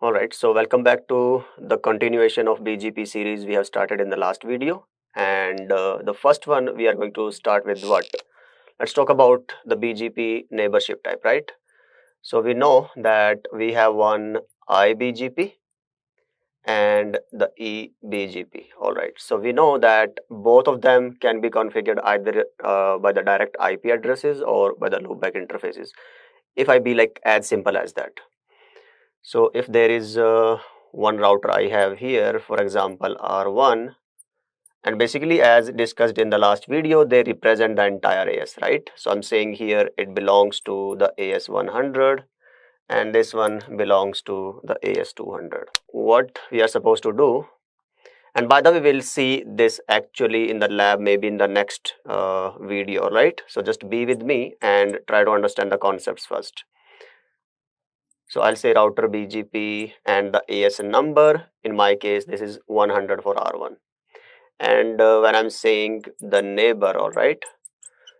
Alright, so welcome back to the continuation of BGP series we have started in the last video. And the first one we are going to start with what? Let's talk about the BGP neighborship type, right? So we know that we have one iBGP and the EBGP. Alright, so we know that both of them can be configured either by the direct IP addresses or by the loopback interfaces. If I be like as simple as that. So if there is one router I have here, for example, R1, and basically as discussed in the last video, they represent the entire AS, right? So I'm saying here it belongs to the AS100 and this one belongs to the AS200. What we are supposed to do, and by the way, we'll see this actually in the lab, maybe in the next video, right? So just be with me and try to understand the concepts first. So I'll say router BGP and the AS number. In my case, this is 100 for R1. And when I'm saying the neighbor, all right.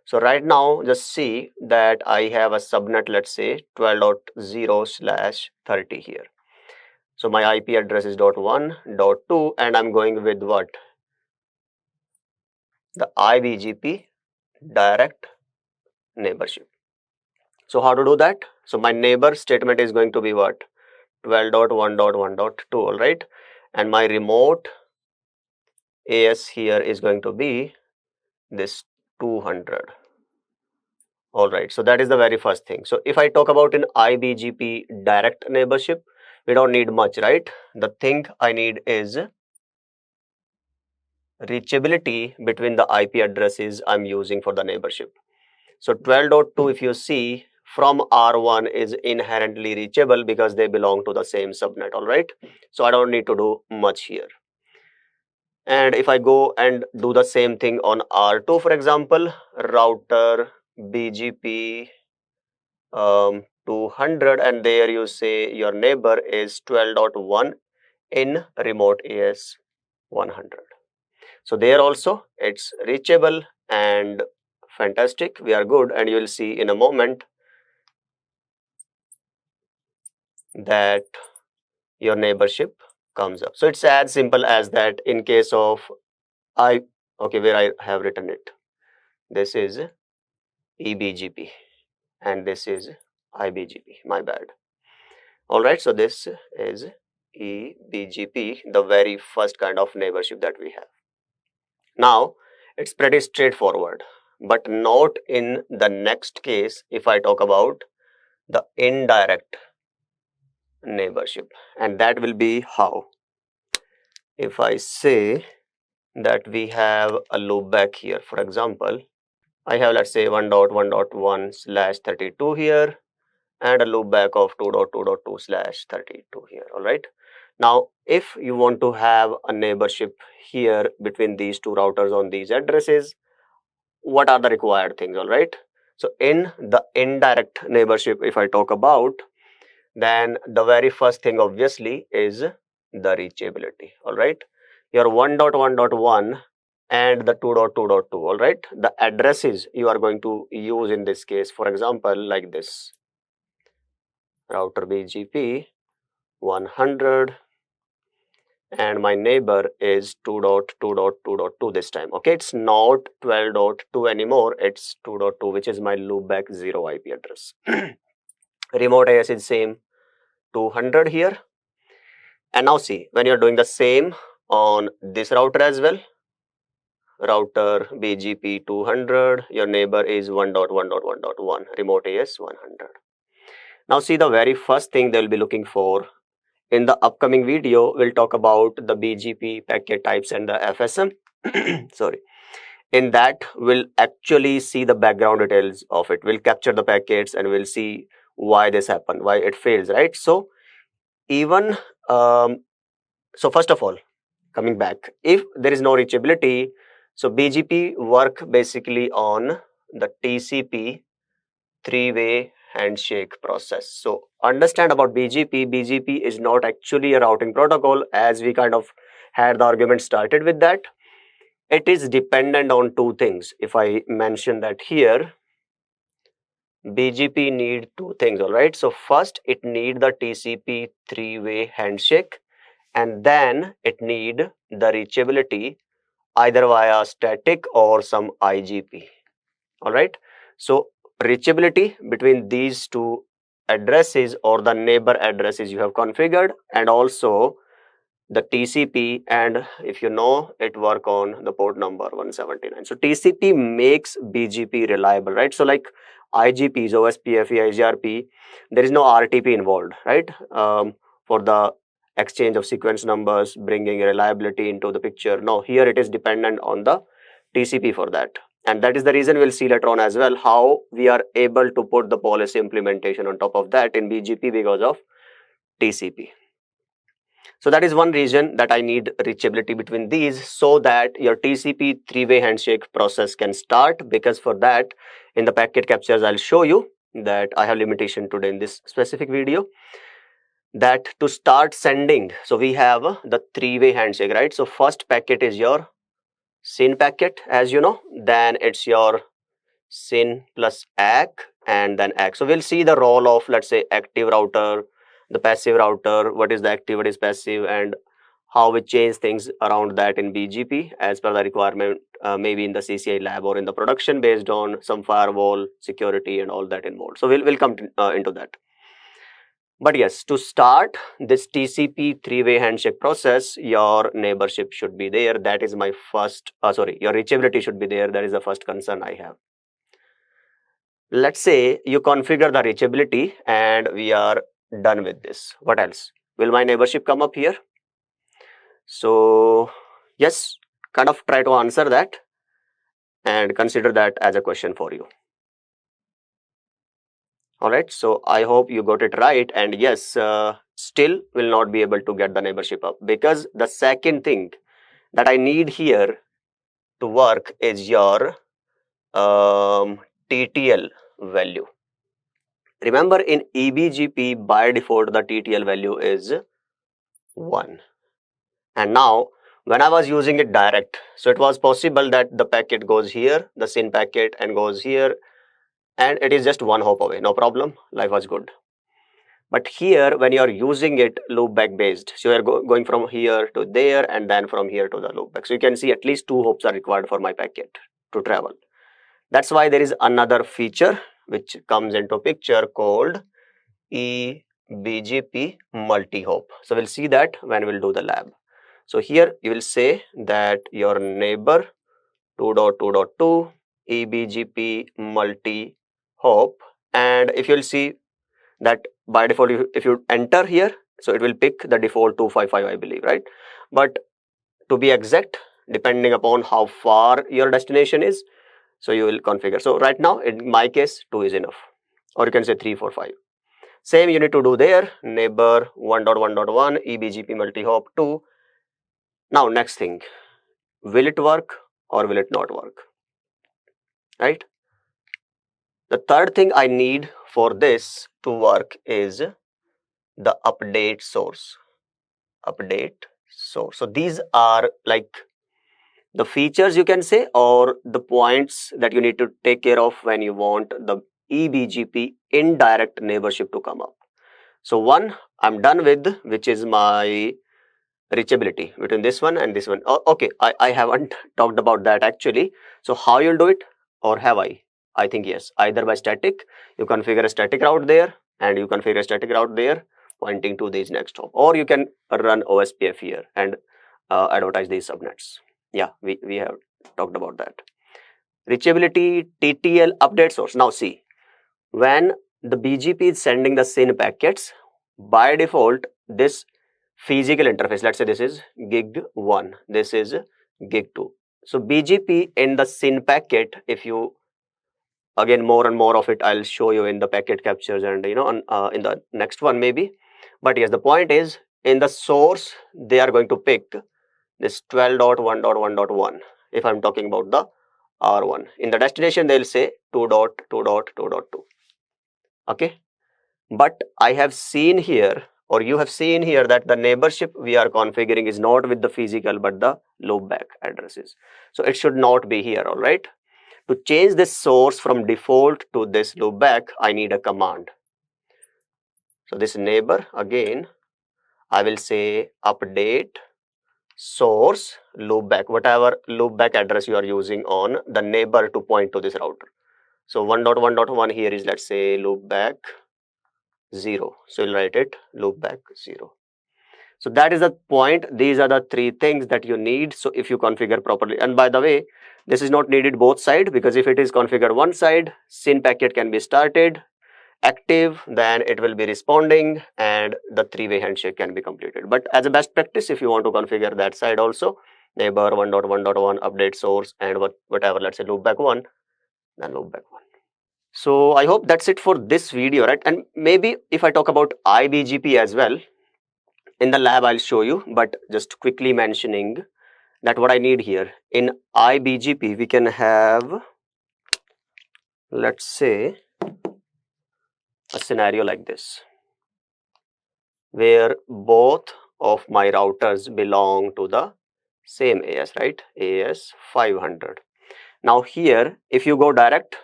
So right now, just see that I have a subnet, let's say 12.0/30 here. So my IP address is .1.2 and I'm going with what? The iBGP direct neighborship. So how to do that? So my neighbor statement is going to be what? 12.1.1.2, all right. And my remote AS here is going to be this 200. All right, so that is the very first thing. So if I talk about an iBGP direct neighborship, we don't need much, right? The thing I need is reachability between the IP addresses I'm using for the neighborship. So 12.2, if you see, from R1 is inherently reachable because they belong to the same subnet, all right? So I don't need to do much here. And if I go and do the same thing on R2, for example, router BGP 200, and there you say your neighbor is 12.1 in remote AS 100. So there also it's reachable and fantastic. We are good, and you will see in a moment that your neighborship comes up. So it's as simple as that. In case of where I have written it, this is EBGP and this is iBGP, my bad. All right, so this is EBGP, the very first kind of neighborship that we have. Now it's pretty straightforward, but not in the next case if I talk about the indirect neighborship, and that will be how. If I say that we have a loopback here, for example, I have, let's say, 1.1.1/32 here and a loopback of 2.2.2/32 here, all right. Now, if you want to have a neighborship here between these two routers on these addresses, what are the required things, all right? So in the indirect neighborship, if I talk about, then the very first thing obviously is the reachability, all right? Your 1.1.1 and the 2.2.2, all right? The addresses you are going to use in this case, for example, like this, router BGP 100 and my neighbor is 2.2.2.2 this time. Okay, it's not 12.2 anymore, it's 2.2, which is my loopback 0 IP address. Remote AS is same 200 here. And now see, when you're doing the same on this router as well, router BGP 200, your neighbor is 1.1.1.1, remote AS 100. Now see, the very first thing they'll be looking for. In the upcoming video, we'll talk about the BGP packet types and the FSM. Sorry. In that, we'll actually see the background details of it. We'll capture the packets and we'll see why this happened, why it fails, right? So even, so first of all, coming back, if there is no reachability, so BGP work basically on the TCP three-way handshake process. So understand about BGP. BGP is not actually a routing protocol, as we kind of had the argument started with that. It is dependent on two things. If I mention that here, BGP need two things, all right? So first it need the TCP three-way handshake, and then it need the reachability either via static or some IGP, all right? So reachability between these two addresses or the neighbor addresses you have configured, and also the TCP, and if you know, it work on the port number 179. So TCP makes BGP reliable, right? So like IGPs, OSPF, IGRP, there is no RTP involved, right? For the exchange of sequence numbers, bringing reliability into the picture. No, here it is dependent on the TCP for that. And that is the reason we'll see later on as well how we are able to put the policy implementation on top of that in BGP because of TCP. So that is one reason that I need reachability between these so that your TCP three-way handshake process can start, because for that in the packet captures I'll show you that I have limitation today in this specific video, that to start sending, so we have the three-way handshake, right? So first packet is your SYN packet, as you know, then it's your SYN plus ACK and then ACK. So we'll see the role of, let's say, active router, the passive router, what is the active, what is passive, and how we change things around that in BGP as per the requirement, maybe in the CCIE lab or in the production based on some firewall security and all that involved. So we'll come into that. But yes, to start this TCP three-way handshake process, your neighborship should be there. That is my first, your reachability should be there. That is the first concern I have. Let's say you configure the reachability and we are done with this. What else? Will my neighborship come up here? So yes, kind of try to answer that and consider that as a question for you. All right, so I hope you got it right. And yes, still will not be able to get the neighborship up, because the second thing that I need here to work is your TTL value. Remember, in EBGP by default the TTL value is 1. And now when I was using it direct, so it was possible that the packet goes here, the SYN packet, and goes here, and it is just one hop away, no problem, life was good. But here when you are using it loopback based, so you are going from here to there and then from here to the loopback. So you can see at least 2 hops are required for my packet to travel. That's why there is another feature which comes into picture called ebgp multihop. So we'll see that when we'll do the lab. So here you will say that your neighbor 2.2.2 ebgp multihop, and if you'll see that by default if you enter here, so it will pick the default 255, I believe, right? But to be exact, depending upon how far your destination is, so you will configure. So right now in my case 2 is enough, or you can say 3, 4, 5. Same you need to do there, neighbor 1.1.1 ebgp multihop 2. Now next thing, will it work or will it not work, right? The third thing I need for this to work is the update source. So these are like the features, you can say, or the points that you need to take care of when you want the EBGP indirect neighborship to come up. So one I'm done with, which is my reachability between this one and this one. Oh, okay, I haven't talked about that actually. So how you'll do it, or have I? I think yes, either by static, you configure a static route there and you configure a static route there pointing to these next hop, or you can run OSPF here and advertise these subnets. Yeah, we have talked about that. Reachability, TTL, update source. Now see, when the BGP is sending the SYN packets, by default this physical interface, let's say this is gig 1, this is gig 2. So BGP in the SYN packet, if you again more and more of it I'll show you in the packet captures and in the next one maybe. But yes, the point is in the source they are going to pick this 12.1.1.1 if I'm talking about the R1. In the destination they'll say 2.2.2.2. Okay, but I have seen here, or you have seen here, that the neighborship we are configuring is not with the physical but the loopback addresses. So it should not be here, all right. To change this source from default to this loopback, I need a command. So this neighbor, again, I will say update source loopback, whatever loopback address you are using on the neighbor to point to this router. So 1.1.1 here is, let's say, loopback 0. So you'll write it loopback 0. So that is the point. These are the three things that you need. So if you configure properly, and by the way, this is not needed both sides, because if it is configured one side, SYN packet can be started, active, then it will be responding, and the three-way handshake can be completed. But as a best practice, if you want to configure that side also, neighbor 1.1.1 update source and whatever, let's say loopback 1, then loopback 1. So I hope that's it for this video, right? And maybe if I talk about iBGP as well, in the lab I'll show you, but just quickly mentioning that what I need here in iBGP, we can have, let's say, a scenario like this, where both of my routers belong to the same AS, right? AS 500. Now here, if you go direct,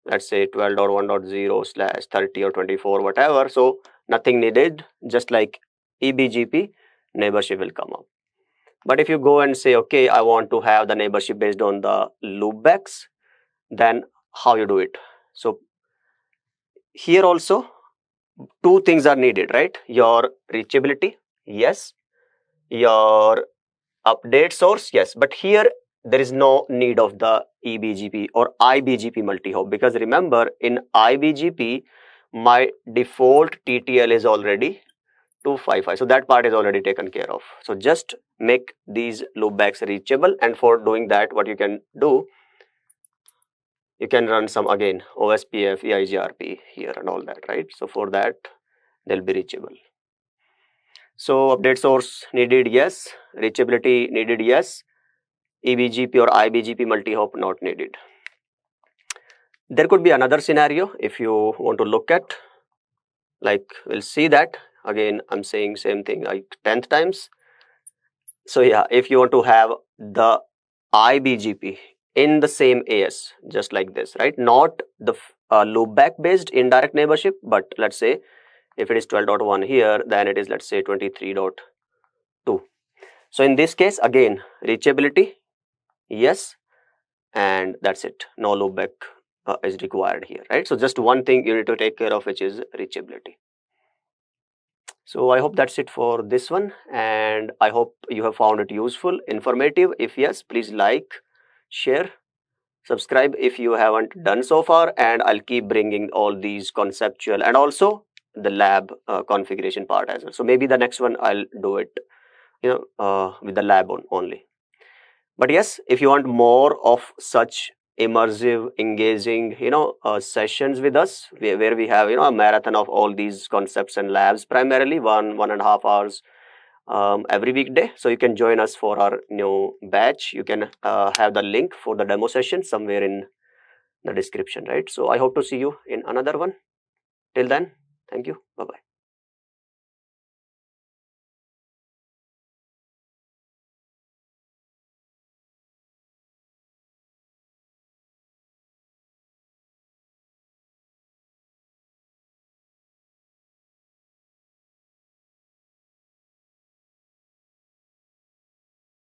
let's say 12.1.0/30 or 24, whatever, so nothing needed, just like EBGP, neighborship will come up. But if you go and say, okay, I want to have the neighborship based on the loopbacks, then how you do it? So here also, two things are needed, right? Your reachability, yes. Your update source, yes. But here there is no need of the EBGP or iBGP multi-hop, because remember, in iBGP, my default TTL is already 255. So that part is already taken care of. So just make these loopbacks reachable, and for doing that, what you can do, you can run some, again, OSPF, EIGRP here and all that, right? So for that, they'll be reachable. So update source needed, yes. Reachability needed, yes. EBGP or iBGP multi-hop not needed. There could be another scenario if you want to look at, like we'll see that. Again, I'm saying same thing like 10th times. So yeah, if you want to have the iBGP in the same AS, just like this, right? Not the loopback-based indirect neighborship, but let's say if it is 12.1 here, then it is, let's say, 23.2. So in this case, again, reachability, yes, and that's it. No loopback is required here, right? So just one thing you need to take care of, which is reachability. So I hope that's it for this one, and I hope you have found it useful, informative. If yes, please like, share, subscribe if you haven't done so far, and I'll keep bringing all these conceptual and also the lab configuration part as well. So maybe the next one I'll do it, with the lab only. But yes, if you want more of such immersive, engaging, sessions with us, where we have, a marathon of all these concepts and labs, primarily 1.5 hours every weekday. So you can join us for our new batch. You can have the link for the demo session somewhere in the description, right? So I hope to see you in another one. Till then, thank you. Bye-bye.